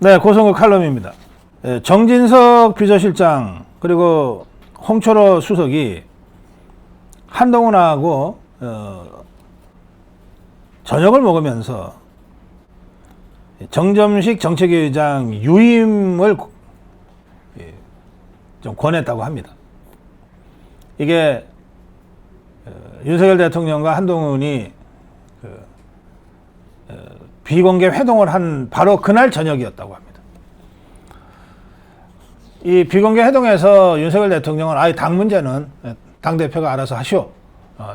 네, 고성국 칼럼입니다. 정진석 비서실장 그리고 홍철호 수석이 한동훈하고 저녁을 먹으면서 정점식 정책위 의장 유임을 좀 권했다고 합니다. 이게 윤석열 대통령과 한동훈이 비공개 회동을 한 바로 그날 저녁이었다고 합니다. 이 비공개 회동에서 윤석열 대통령은 아예 당 문제는 당대표가 알아서 하시오.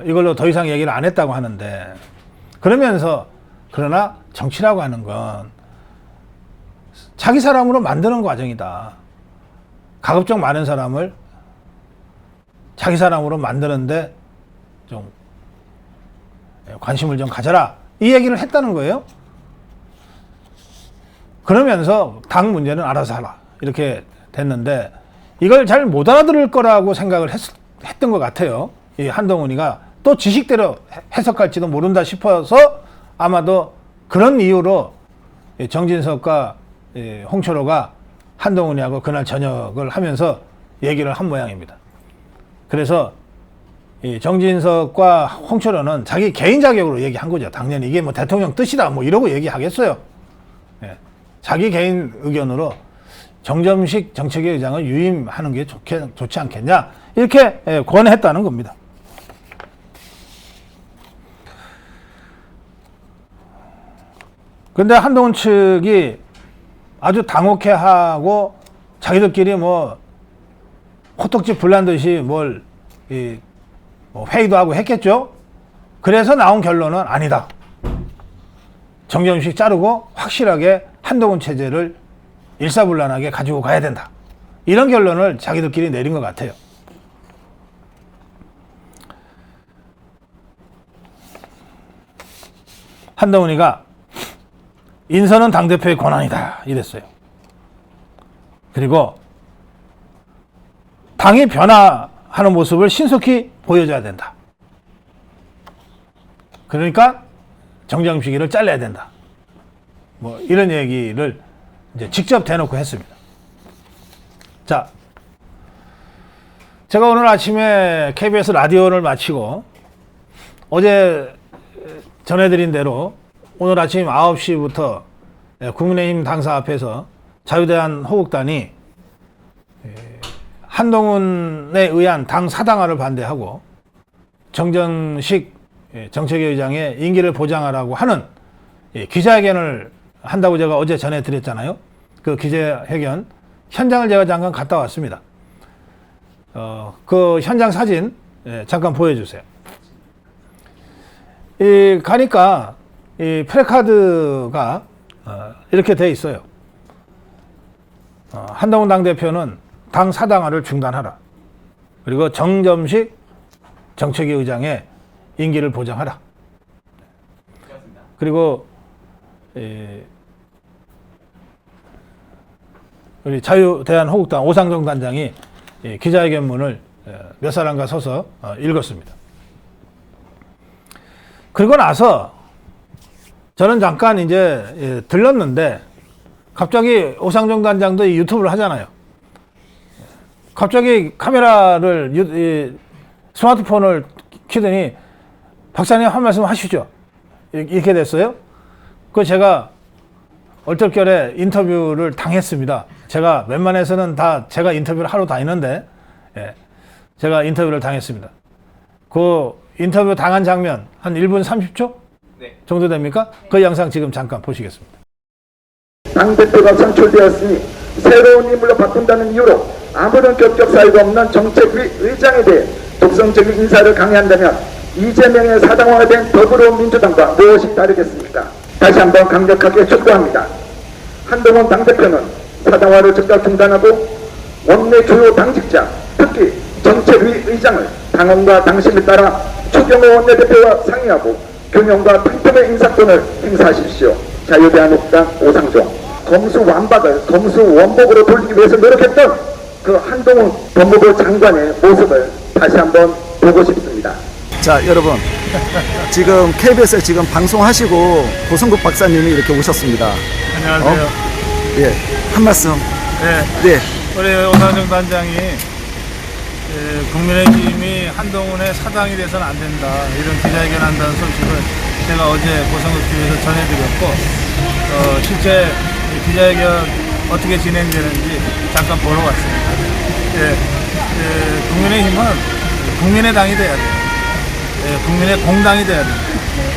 이걸로 더 이상 얘기를 안 했다고 하는데, 그러면서 그러나 정치라고 하는 건 자기 사람으로 만드는 과정이다. 가급적 많은 사람을 자기 사람으로 만드는데 좀 관심을 좀 가져라. 이 얘기를 했다는 거예요. 그러면서 당 문제는 알아서 하라. 이렇게 됐는데 이걸 잘 못 알아들을 거라고 생각을 했던 것 같아요. 이 한동훈이가 또 지식대로 해석할지도 모른다 싶어서 아마도 그런 이유로 정진석과 홍철호가 한동훈이하고 그날 저녁을 하면서 얘기를 한 모양입니다. 그래서 정진석과 홍철호는 자기 개인 자격으로 얘기한 거죠. 당연히 이게 뭐 대통령 뜻이다 뭐 이러고 얘기하겠어요. 자기 개인 의견으로 정점식 정책위 의장을 유임하는 게 좋지 않겠냐 이렇게 권했다는 겁니다. 근데 한동훈 측이 아주 당혹해하고 자기들끼리 뭐 호떡집 불난 듯이 뭘 회의도 하고 했겠죠. 그래서 나온 결론은 아니다. 정점식 자르고 확실하게 한동훈 체제를 일사불란하게 가지고 가야 된다. 이런 결론을 자기들끼리 내린 것 같아요. 한동훈이가 인선은 당대표의 권한이다 이랬어요. 그리고 당이 변화하는 모습을 신속히 보여줘야 된다. 그러니까 정점식이를 잘라야 된다. 뭐 이런 얘기를 이제 직접 대놓고 했습니다. 자, 제가 오늘 아침에 KBS 라디오를 마치고 어제 전해드린 대로 오늘 아침 9시부터 국민의힘 당사 앞에서 자유대한 호국단이 한동훈에 의한 당 사당화를 반대하고 정점식 정책위 의장의 임기를 보장하라고 하는 기자회견을 한다고 제가 어제 전해드렸잖아요. 그 기자회견 현장을 제가 잠깐 갔다 왔습니다. 그 현장 사진 잠깐 보여주세요. 가니까 이 플래카드가 이렇게 돼 있어요. 한동훈 당대표는 당 사당화를 중단하라. 그리고 정점식 정책위 의장의 임기를 보장하라. 그리고 우리 자유대한호국당 오상정 단장이 기자회견문을 몇 사람과 서서 읽었습니다. 그리고 나서 저는 잠깐 이제 들렀는데 갑자기 오상정 단장도 유튜브를 하잖아요. 갑자기 카메라를 스마트폰을 켜더니 박사님 한 말씀 하시죠. 이렇게 됐어요. 그 제가 얼떨결에 인터뷰를 당했습니다. 제가 웬만해서는 다 제가 인터뷰를 하러 다니는데 제가 인터뷰를 당했습니다. 그 인터뷰 당한 장면 한 1분 30초 정도 됩니까? 그 영상 지금 잠깐 보시겠습니다. 당대표가 선출되었으니 새로운 인물로 바꾼다는 이유로 아무런 격적 사유가 없는 정책위 의장에 대해 독성적인 인사를 강요한다면 이재명의 사당화가 된 더불어민주당과 무엇이 다르겠습니까? 다시 한번 강력하게 촉구합니다. 한동훈 당대표는 사당화를 즉각 중단하고 원내 주요 당직자, 특히 정책위 의장을 당원과 당심에 따라 추경호 원내대표와 상의하고 균형과 평등의 인사권을 행사하십시오. 자유대한민국당 오상종. 검수완박을 검수원복으로 돌리기 위해서 노력했던 그 한동훈 법무부 장관의 모습을 다시 한번 보고 싶습니다. 자, 여러분, 지금 KBS에 지금 방송하시고 고성국 박사님이 이렇게 오셨습니다. 안녕하세요. 예, 한 말씀. 네. 네. 우리 오산정 단장이 국민의힘이 한동훈의 사당이 돼서는 안 된다 이런 기자회견 한다는 소식을 제가 어제 보성국TV에서 전해드렸고 실제 기자회견 어떻게 진행되는지 잠깐 보러 왔습니다. 국민의힘은 국민의 당이 돼야 돼요. 국민의 공당이 돼야 돼요.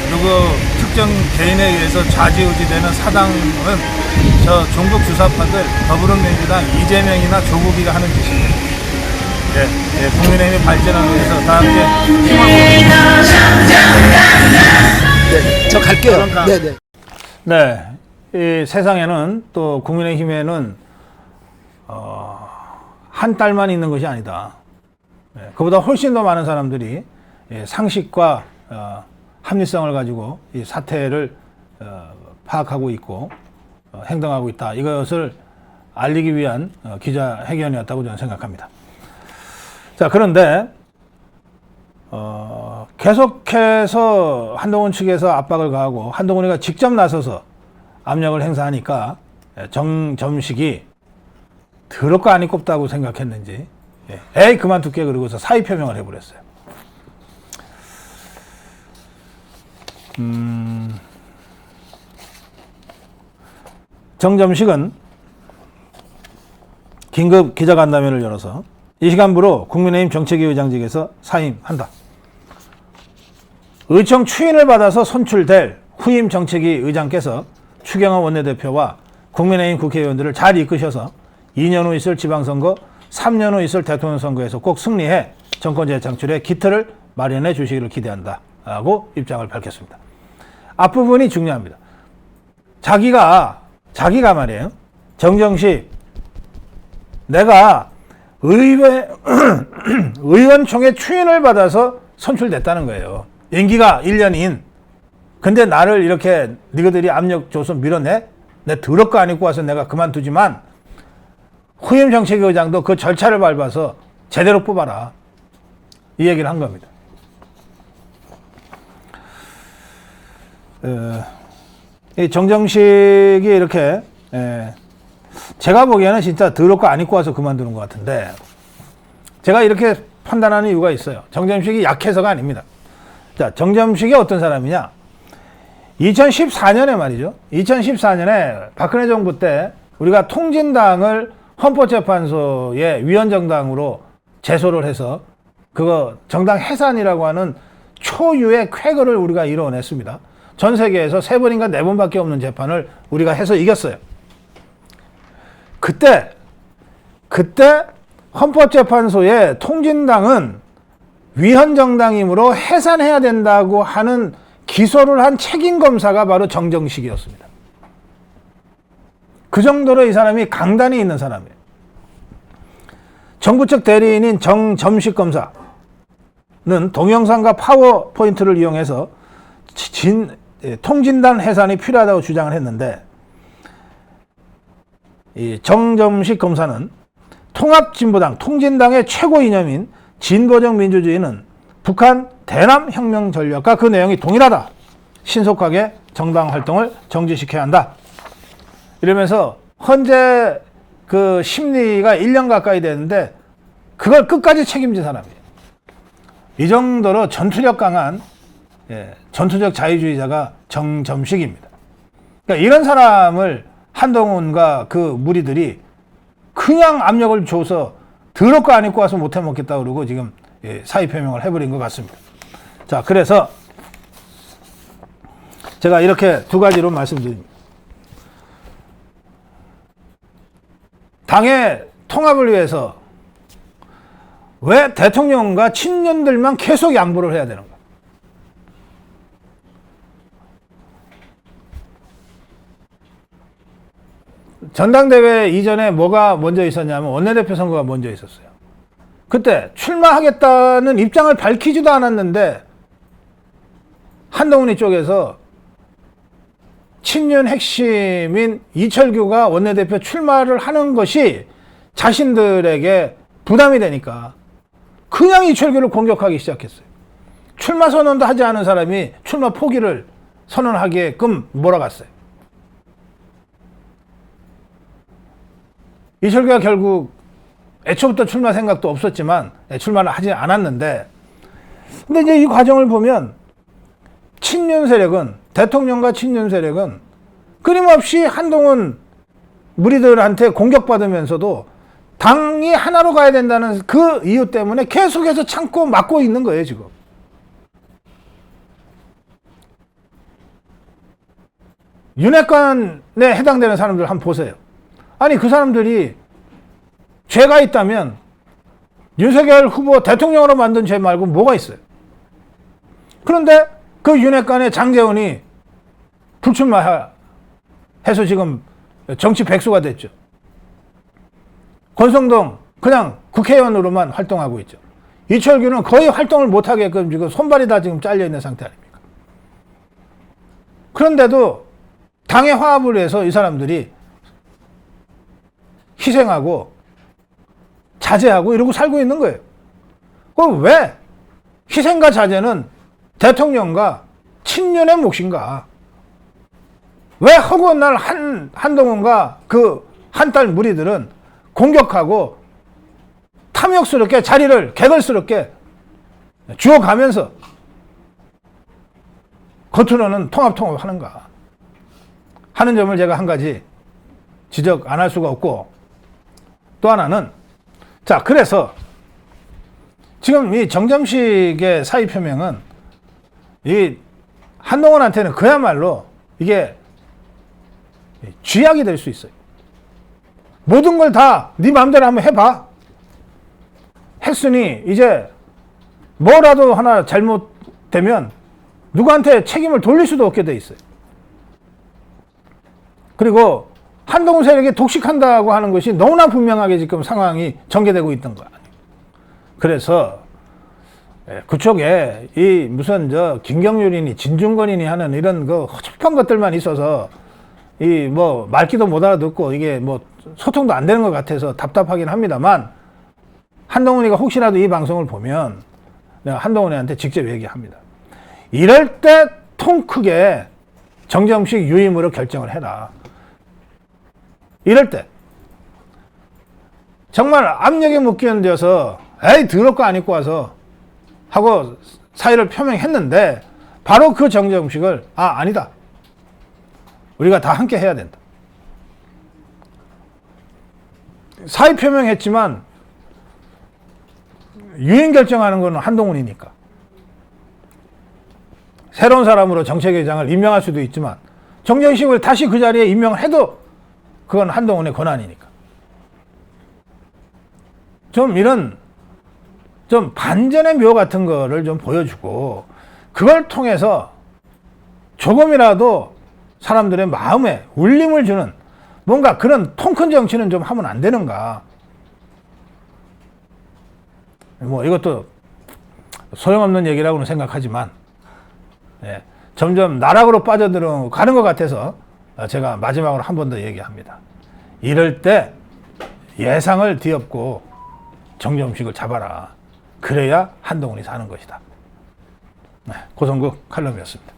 그리고 특정 개인에 의해서 좌지우지되는 사당은 저 종북 주사파들 더불어민주당 이재명이나 조국이가 하는 짓입니다. 국민의힘의 발전을 위해서 다 함께 힘을 네, 저 갈게요. 네네. 네, 이 세상에는 또 국민의힘에는 한 딸만 있는 것이 아니다. 그보다 훨씬 더 많은 사람들이 상식과 합리성을 가지고 이 사태를 파악하고 있고 행동하고 있다. 이것을 알리기 위한 기자회견이었다고 저는 생각합니다. 자, 그런데 계속해서 한동훈 측에서 압박을 가하고 한동훈이가 직접 나서서 압력을 행사하니까 정점식이 더럽고 아니 꼽다고 생각했는지 에이 그만둘게 그러고서 사의 표명을 해버렸어요. 정점식은 긴급 기자간담회를 열어서 이 시간부로 국민의힘 정책위 의장직에서 사임한다. 의총 추인을 받아서 선출될 후임 정책위 의장께서 추경호 원내대표와 국민의힘 국회의원들을 잘 이끄셔서 2년 후 있을 지방선거, 3년 후 있을 대통령 선거에서 꼭 승리해 정권 재창출에 기틀을 마련해 주시기를 기대한다 라고 입장을 밝혔습니다. 앞부분이 중요합니다. 자기가 말이에요. 정정식 내가 의원총회 추인을 받아서 선출됐다는 거예요. 임기가 1년인. 근데 나를 이렇게 너희들이 압력 줘서 밀어내? 내 더럽고 안 입고 와서 내가 그만두지만 후임 정책위 의장도 그 절차를 밟아서 제대로 뽑아라. 이 얘기를 한 겁니다. 이 정정식이 이렇게 제가 보기에는 진짜 더럽고 안 입고 와서 그만두는 것 같은데 제가 이렇게 판단하는 이유가 있어요. 정점식이 약해서가 아닙니다. 자, 정점식이 어떤 사람이냐? 2014년에 말이죠. 2014년에 박근혜 정부 때 우리가 통진당을 헌법재판소의 위헌정당으로 제소를 해서 그거 정당 해산이라고 하는 초유의 쾌거를 우리가 이뤄냈습니다. 전 세계에서 3번인가 4번밖에 없는 재판을 우리가 해서 이겼어요. 그때 헌법재판소의 통진당은 위헌정당이므로 해산해야 된다고 하는 기소를 한 책임검사가 바로 정정식이었습니다. 그 정도로 이 사람이 강단이 있는 사람이에요. 정부 측 대리인인 정점식 검사는 동영상과 파워포인트를 이용해서 통진당 해산이 필요하다고 주장을 했는데 이 정점식 검사는 통합진보당, 통진당의 최고 이념인 진보적 민주주의는 북한 대남 혁명 전략과 그 내용이 동일하다. 신속하게 정당 활동을 정지시켜야 한다. 이러면서 헌재 그 심리가 1년 가까이 되는데 그걸 끝까지 책임진 사람이에요. 이 정도로 전투력 강한 전투적 자유주의자가 정점식입니다. 그러니까 이런 사람을 한동훈과 그 무리들이 그냥 압력을 줘서 더럽고 안 입고 와서 못해 먹겠다 그러고 지금 사의 표명을 해버린 것 같습니다. 자, 그래서 제가 이렇게 두 가지로 말씀드립니다. 당의 통합을 위해서 왜 대통령과 친년들만 계속 양보를 해야 되는가? 전당대회 이전에 뭐가 먼저 있었냐면 원내대표 선거가 먼저 있었어요. 그때 출마하겠다는 입장을 밝히지도 않았는데 한동훈이 쪽에서 친윤 핵심인 이철규가 원내대표 출마를 하는 것이 자신들에게 부담이 되니까 그냥 이철규를 공격하기 시작했어요. 출마 선언도 하지 않은 사람이 출마 포기를 선언하게끔 몰아갔어요. 이철규가 결국 애초부터 출마 생각도 없었지만 출마를 하지 않았는데, 근데 이제 이 과정을 보면 친윤 세력은, 대통령과 친윤 세력은 끊임없이 한동훈 무리들한테 공격받으면서도 당이 하나로 가야 된다는 그 이유 때문에 계속해서 참고 막고 있는 거예요, 지금. 윤핵관에 해당되는 사람들 한번 보세요. 아니, 그 사람들이 죄가 있다면 윤석열 후보 대통령으로 만든 죄 말고 뭐가 있어요? 그런데 그 윤핵관의 장제원이 불출마해서 지금 정치 백수가 됐죠. 권성동 그냥 국회의원으로만 활동하고 있죠. 이철규는 거의 활동을 못하게끔 지금 손발이 다 지금 잘려있는 상태 아닙니까? 그런데도 당의 화합을 위해서 이 사람들이 희생하고 자제하고 이러고 살고 있는 거예요. 그럼 왜 희생과 자제는 대통령과 친윤의 몫인가? 왜 허구한 날 한동훈과 그 한 딸 무리들은 공격하고 탐욕스럽게 자리를 개걸스럽게 주워가면서 겉으로는 통합 하는가 하는 점을 제가 한 가지 지적 안 할 수가 없고, 또 하나는, 자, 그래서 지금 이 정점식의 사의 표명은 이 한동훈한테는 그야말로 이게 쥐약이 될 수 있어요. 모든 걸 다 네 마음대로 한번 해봐. 했으니 이제 뭐라도 하나 잘못되면 누구한테 책임을 돌릴 수도 없게 돼 있어요. 그리고 한동훈 세력이 독식한다고 하는 것이 너무나 분명하게 지금 상황이 전개되고 있던 거야. 그래서 그쪽에 이 무슨 김경률이니 진중권이니 하는 이런 그 허접한 것들만 있어서 이 뭐 말귀도 못 알아듣고 이게 뭐 소통도 안 되는 것 같아서 답답하긴 합니다만, 한동훈이가 혹시라도 이 방송을 보면 내가 한동훈이한테 직접 얘기합니다. 이럴 때 통 크게 정점식 유임으로 결정을 해라. 이럴 때 정말 압력에 못 견뎌서 에이 더럽고 안 입고 와서 하고 사의를 표명했는데, 바로 그 정점식을 아니다, 우리가 다 함께 해야 된다. 사의 표명했지만 유임 결정하는 건 한동훈이니까. 새로운 사람으로 정책위원장을 임명할 수도 있지만 정점식을 다시 그 자리에 임명을 해도 그건 한동훈의 권한이니까. 좀 이런 좀 반전의 묘 같은 거를 좀 보여주고, 그걸 통해서 조금이라도 사람들의 마음에 울림을 주는 뭔가 그런 통 큰 정치는 좀 하면 안 되는가. 뭐 이것도 소용없는 얘기라고는 생각하지만, 점점 나락으로 빠져들어가는 것 같아서 제가 마지막으로 한 번 더 얘기합니다. 이럴 때 예상을 뒤엎고 정점식을 잡아라. 그래야 한동훈이 사는 것이다. 고성국 칼럼이었습니다.